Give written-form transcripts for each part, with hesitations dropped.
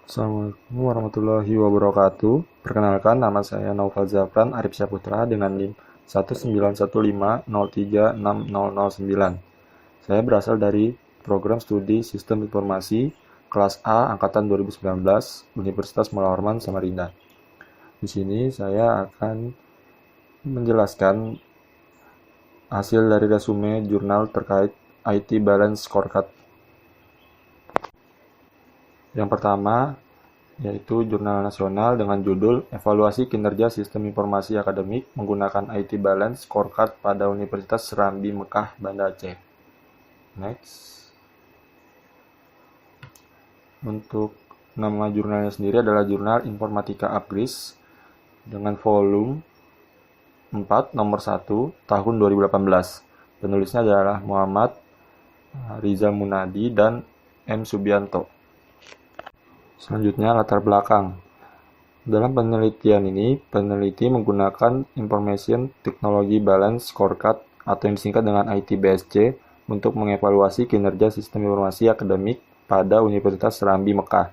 Assalamualaikum warahmatullahi wabarakatuh. Perkenalkan, nama saya Naufal Zafran Arif Syaputra dengan NIM 19150360009. Saya berasal dari Program Studi Sistem Informasi kelas A angkatan 2019 Universitas Mula Warman Samarinda. Di sini saya akan menjelaskan hasil dari resume jurnal terkait IT Balance Scorecard. Yang pertama, yaitu jurnal nasional dengan judul Evaluasi Kinerja Sistem Informasi Akademik menggunakan IT Balance Scorecard pada Universitas Serambi Mekah, Banda Aceh. Next. Untuk nama jurnalnya sendiri adalah Jurnal Informatika Apgris dengan volume 4 nomor 1 tahun 2018. Penulisnya adalah Muhammad Rizal Munadi dan M. Subianto. Selanjutnya, latar belakang. Dalam penelitian ini, peneliti menggunakan Information Technology Balance Scorecard atau yang disingkat dengan ITBSC untuk mengevaluasi kinerja sistem informasi akademik pada Universitas Serambi Mekah.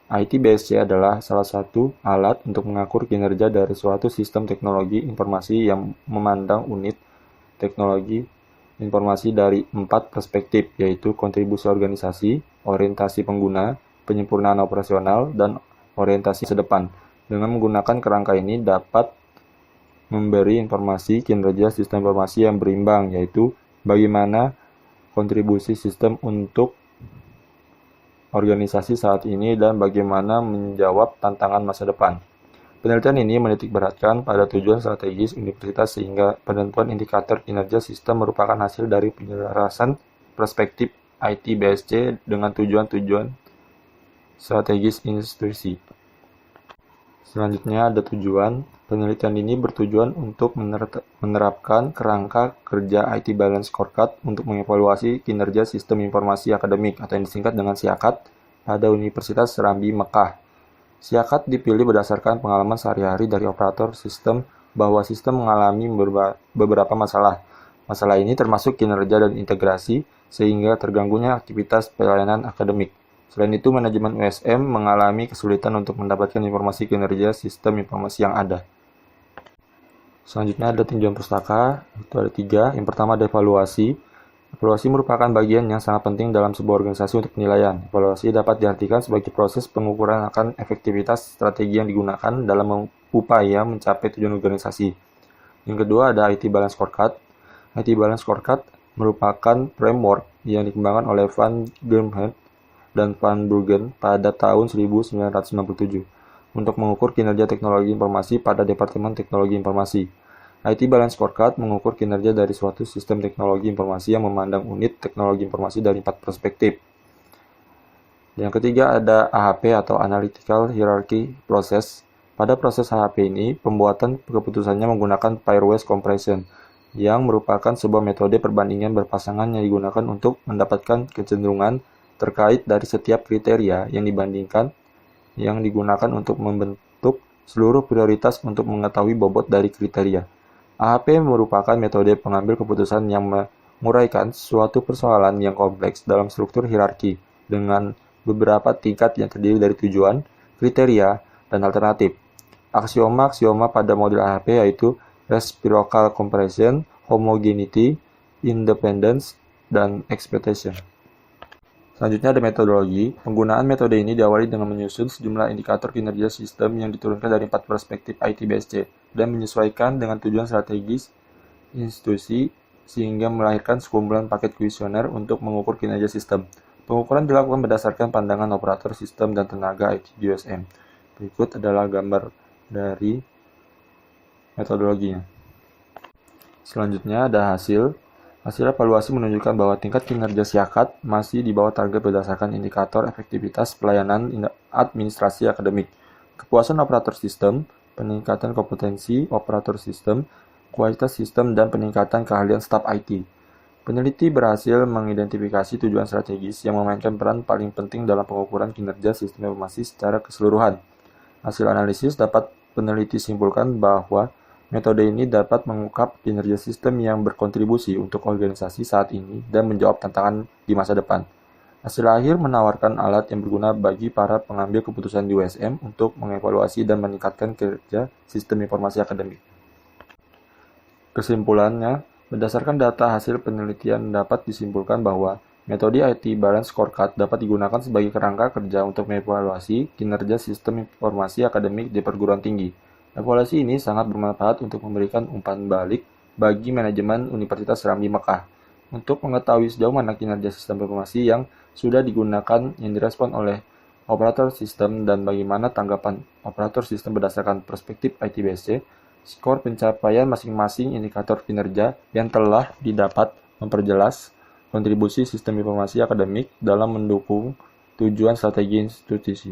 ITBSC adalah salah satu alat untuk mengukur kinerja dari suatu sistem teknologi informasi yang memandang unit teknologi informasi dari 4 perspektif, yaitu kontribusi organisasi, orientasi pengguna, penyempurnaan operasional, dan orientasi masa depan. Dengan menggunakan kerangka ini dapat memberi informasi kinerja sistem informasi yang berimbang, yaitu bagaimana kontribusi sistem untuk organisasi saat ini dan bagaimana menjawab tantangan masa depan. Penelitian ini menitikberatkan pada tujuan strategis universitas sehingga penentuan indikator kinerja sistem merupakan hasil dari penyelarasan perspektif ITBSC dengan tujuan-tujuan strategis institusi. Selanjutnya ada tujuan. Penelitian ini bertujuan untuk menerapkan kerangka kerja IT Balance Scorecard untuk mengevaluasi kinerja sistem informasi akademik atau yang disingkat dengan SIAKAD pada Universitas Serambi Mekah. SIAKAD dipilih berdasarkan pengalaman sehari-hari dari operator sistem bahwa sistem mengalami beberapa masalah. Masalah ini termasuk kinerja dan integrasi sehingga terganggunya aktivitas pelayanan akademik. Selain itu, manajemen USM mengalami kesulitan untuk mendapatkan informasi kinerja sistem informasi yang ada. Selanjutnya ada tinjauan pustaka, itu ada 3. Yang pertama ada evaluasi. Evaluasi merupakan bagian yang sangat penting dalam sebuah organisasi untuk penilaian. Evaluasi dapat diartikan sebagai proses pengukuran akan efektivitas strategi yang digunakan dalam upaya mencapai tujuan organisasi. Yang kedua ada IT Balance Scorecard. IT Balance Scorecard merupakan framework yang dikembangkan oleh Van Germert dan Van Bruggen pada tahun 1997 untuk mengukur kinerja teknologi informasi pada Departemen Teknologi Informasi. IT Balance Scorecard mengukur kinerja dari suatu sistem teknologi informasi yang memandang unit teknologi informasi dari 4 perspektif. Yang ketiga ada AHP atau Analytical Hierarchy Process. Pada proses AHP ini, pembuatan keputusannya menggunakan pairwise compression, yang merupakan sebuah metode perbandingan berpasangan yang digunakan untuk mendapatkan kecenderungan terkait dari setiap kriteria yang digunakan untuk membentuk seluruh prioritas untuk mengetahui bobot dari kriteria. AHP merupakan metode pengambil keputusan yang menguraikan suatu persoalan yang kompleks dalam struktur hierarki dengan beberapa tingkat yang terdiri dari tujuan, kriteria, dan alternatif. Aksioma-aksioma pada model AHP yaitu reciprocal compression, homogeneity, independence, dan expectation. Selanjutnya ada metodologi. Penggunaan metode ini diawali dengan menyusun sejumlah indikator kinerja sistem yang diturunkan dari 4 perspektif ITBSC dan menyesuaikan dengan tujuan strategis institusi sehingga melahirkan sekumpulan paket kuesioner untuk mengukur kinerja sistem. Pengukuran dilakukan berdasarkan pandangan operator sistem dan tenaga IT di USM. Berikut adalah gambar dari metodologinya. Selanjutnya ada hasil. Hasil evaluasi menunjukkan bahwa tingkat kinerja SIAKAD masih di bawah target berdasarkan indikator efektivitas pelayanan administrasi akademik, kepuasan operator sistem, peningkatan kompetensi operator sistem, kualitas sistem, dan peningkatan keahlian staf IT. Peneliti berhasil mengidentifikasi tujuan strategis yang memainkan peran paling penting dalam pengukuran kinerja sistem informasi secara keseluruhan. Hasil analisis dapat peneliti simpulkan bahwa metode ini dapat mengungkap kinerja sistem yang berkontribusi untuk organisasi saat ini dan menjawab tantangan di masa depan. Hasil akhir menawarkan alat yang berguna bagi para pengambil keputusan di USM untuk mengevaluasi dan meningkatkan kerja sistem informasi akademik. Kesimpulannya, berdasarkan data hasil penelitian dapat disimpulkan bahwa metode IT Balance Scorecard dapat digunakan sebagai kerangka kerja untuk mengevaluasi kinerja sistem informasi akademik di perguruan tinggi. Evaluasi ini sangat bermanfaat untuk memberikan umpan balik bagi manajemen Universitas Ramli Mekah untuk mengetahui sejauh mana kinerja sistem informasi yang sudah digunakan yang direspon oleh operator sistem dan bagaimana tanggapan operator sistem berdasarkan perspektif ITBSC. Skor pencapaian masing-masing indikator kinerja yang telah didapat memperjelas kontribusi sistem informasi akademik dalam mendukung tujuan strategi institusi.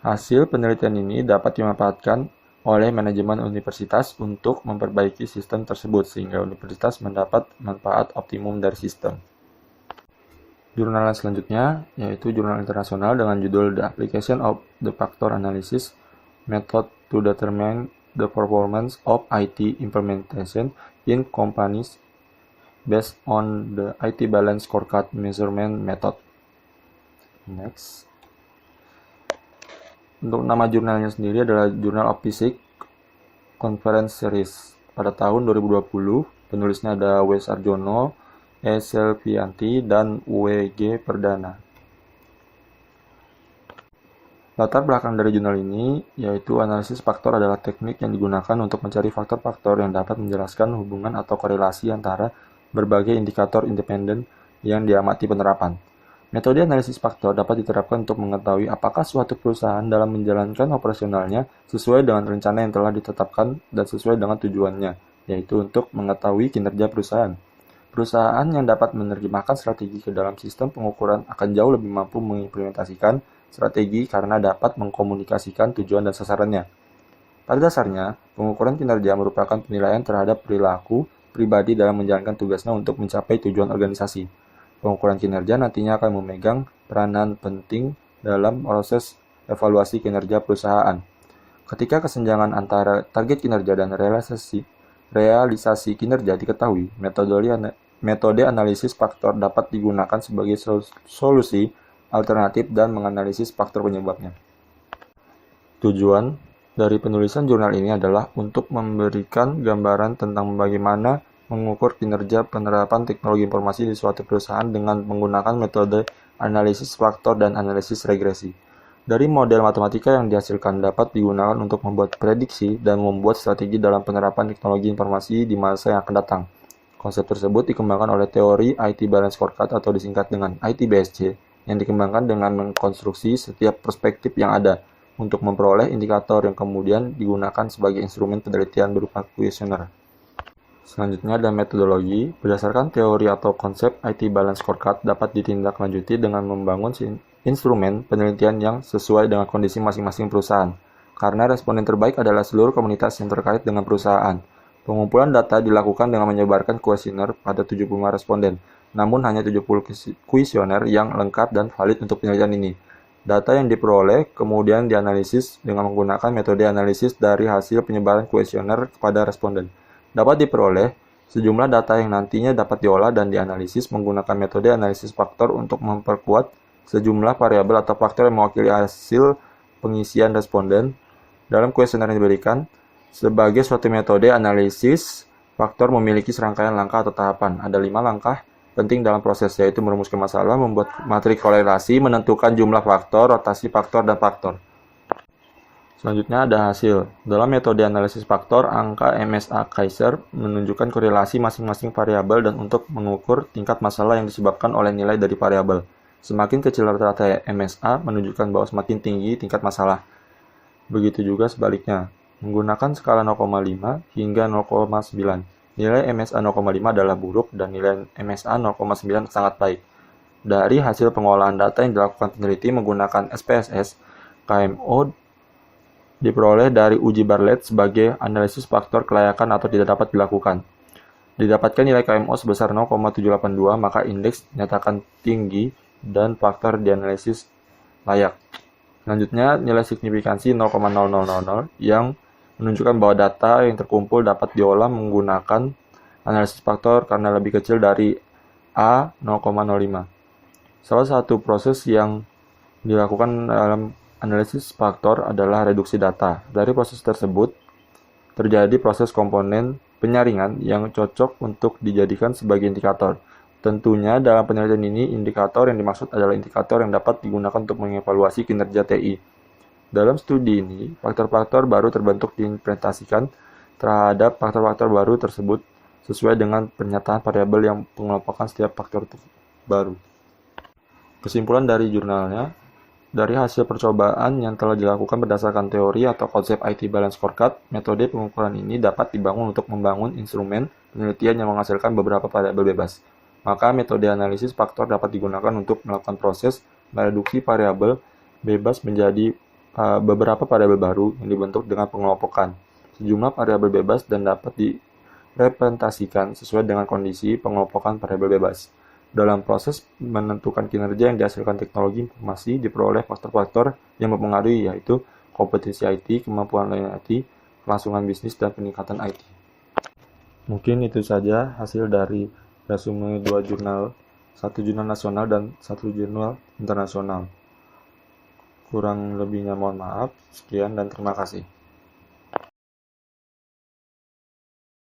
Hasil penelitian ini dapat dimanfaatkan oleh manajemen universitas untuk memperbaiki sistem tersebut sehingga universitas mendapat manfaat optimum dari sistem. Jurnal selanjutnya yaitu jurnal internasional dengan judul The Application of the Factor Analysis Method to Determine the Performance of IT Implementation in Companies Based on the IT Balance Scorecard Measurement Method. Next. Untuk nama jurnalnya sendiri adalah Journal of Physics Conference Series. Pada tahun 2020, penulisnya ada W. Sarjono, E. Selvianti, dan W.G. Perdana. Latar belakang dari jurnal ini yaitu analisis faktor adalah teknik yang digunakan untuk mencari faktor-faktor yang dapat menjelaskan hubungan atau korelasi antara berbagai indikator independen yang diamati penerapan. Metode analisis faktor dapat diterapkan untuk mengetahui apakah suatu perusahaan dalam menjalankan operasionalnya sesuai dengan rencana yang telah ditetapkan dan sesuai dengan tujuannya, yaitu untuk mengetahui kinerja perusahaan. Perusahaan yang dapat menerjemahkan strategi ke dalam sistem pengukuran akan jauh lebih mampu mengimplementasikan strategi karena dapat mengkomunikasikan tujuan dan sasarannya. Pada dasarnya, pengukuran kinerja merupakan penilaian terhadap perilaku pribadi dalam menjalankan tugasnya untuk mencapai tujuan organisasi. Pengukuran kinerja nantinya akan memegang peranan penting dalam proses evaluasi kinerja perusahaan. Ketika kesenjangan antara target kinerja dan realisasi kinerja diketahui, metode analisis faktor dapat digunakan sebagai solusi alternatif dan menganalisis faktor penyebabnya. Tujuan dari penulisan jurnal ini adalah untuk memberikan gambaran tentang bagaimana mengukur kinerja penerapan teknologi informasi di suatu perusahaan dengan menggunakan metode analisis faktor dan analisis regresi. Dari model matematika yang dihasilkan dapat digunakan untuk membuat prediksi dan membuat strategi dalam penerapan teknologi informasi di masa yang akan datang. Konsep tersebut dikembangkan oleh teori IT Balance Scorecard atau disingkat dengan ITBSC, yang dikembangkan dengan mengkonstruksi setiap perspektif yang ada untuk memperoleh indikator yang kemudian digunakan sebagai instrumen penelitian berupa kuesioner. Selanjutnya ada metodologi. Berdasarkan teori atau konsep IT Balance Scorecard dapat ditindaklanjuti dengan membangun instrumen penelitian yang sesuai dengan kondisi masing-masing perusahaan. Karena responden terbaik adalah seluruh komunitas yang terkait dengan perusahaan. Pengumpulan data dilakukan dengan menyebarkan kuesioner pada 75 responden, namun hanya 70 kuesioner yang lengkap dan valid untuk penelitian ini. Data yang diperoleh kemudian dianalisis dengan menggunakan metode analisis dari hasil penyebaran kuesioner kepada responden. Dapat diperoleh sejumlah data yang nantinya dapat diolah dan dianalisis menggunakan metode analisis faktor untuk memperkuat sejumlah variabel atau faktor yang mewakili hasil pengisian responden dalam kuesioner yang diberikan. Sebagai suatu metode analisis faktor memiliki serangkaian langkah atau tahapan. Ada 5 langkah penting dalam proses, yaitu merumuskan masalah, membuat materi korelasi, menentukan jumlah faktor, rotasi faktor, dan faktor. Selanjutnya ada hasil. Dalam metode analisis faktor, angka MSA Kaiser menunjukkan korelasi masing-masing variabel dan untuk mengukur tingkat masalah yang disebabkan oleh nilai dari variabel. Semakin kecil rata-rata MSA menunjukkan bahwa semakin tinggi tingkat masalah. Begitu juga sebaliknya. Menggunakan skala 0,5 hingga 0,9. Nilai MSA 0,5 adalah buruk dan nilai MSA 0,9 sangat baik. Dari hasil pengolahan data yang dilakukan peneliti menggunakan SPSS, KMO diperoleh dari uji Bartlett sebagai analisis faktor kelayakan atau tidak dapat dilakukan. Didapatkan nilai KMO sebesar 0,782, maka indeks dinyatakan tinggi dan faktor dianalisis layak. Selanjutnya, nilai signifikansi 0,0000 yang menunjukkan bahwa data yang terkumpul dapat diolah menggunakan analisis faktor karena lebih kecil dari A 0,05. Salah satu proses yang dilakukan dalam analisis faktor adalah reduksi data. Dari proses tersebut, terjadi proses komponen penyaringan yang cocok untuk dijadikan sebagai indikator. Tentunya dalam penelitian ini, indikator yang dimaksud adalah indikator yang dapat digunakan untuk mengevaluasi kinerja TI. Dalam studi ini, faktor-faktor baru terbentuk diimplementasikan terhadap faktor-faktor baru tersebut sesuai dengan pernyataan variabel yang mengelompokkan setiap faktor baru. Kesimpulan dari jurnalnya, dari hasil percobaan yang telah dilakukan berdasarkan teori atau konsep IT Balance Scorecard, metode pengukuran ini dapat dibangun untuk membangun instrumen penelitian yang menghasilkan beberapa variabel bebas. Maka metode analisis faktor dapat digunakan untuk melakukan proses mereduksi variabel bebas menjadi beberapa variabel baru yang dibentuk dengan pengelompokan sejumlah variabel bebas dan dapat direpresentasikan sesuai dengan kondisi pengelompokan variabel bebas. Dalam proses menentukan kinerja yang dihasilkan teknologi informasi diperoleh faktor-faktor yang mempengaruhi, yaitu kompetensi IT, kemampuan layanan IT, kelangsungan bisnis, dan peningkatan IT. Mungkin itu saja hasil dari resume 2 jurnal, 1 jurnal nasional dan 1 jurnal internasional. Kurang lebihnya mohon maaf. Sekian dan terima kasih.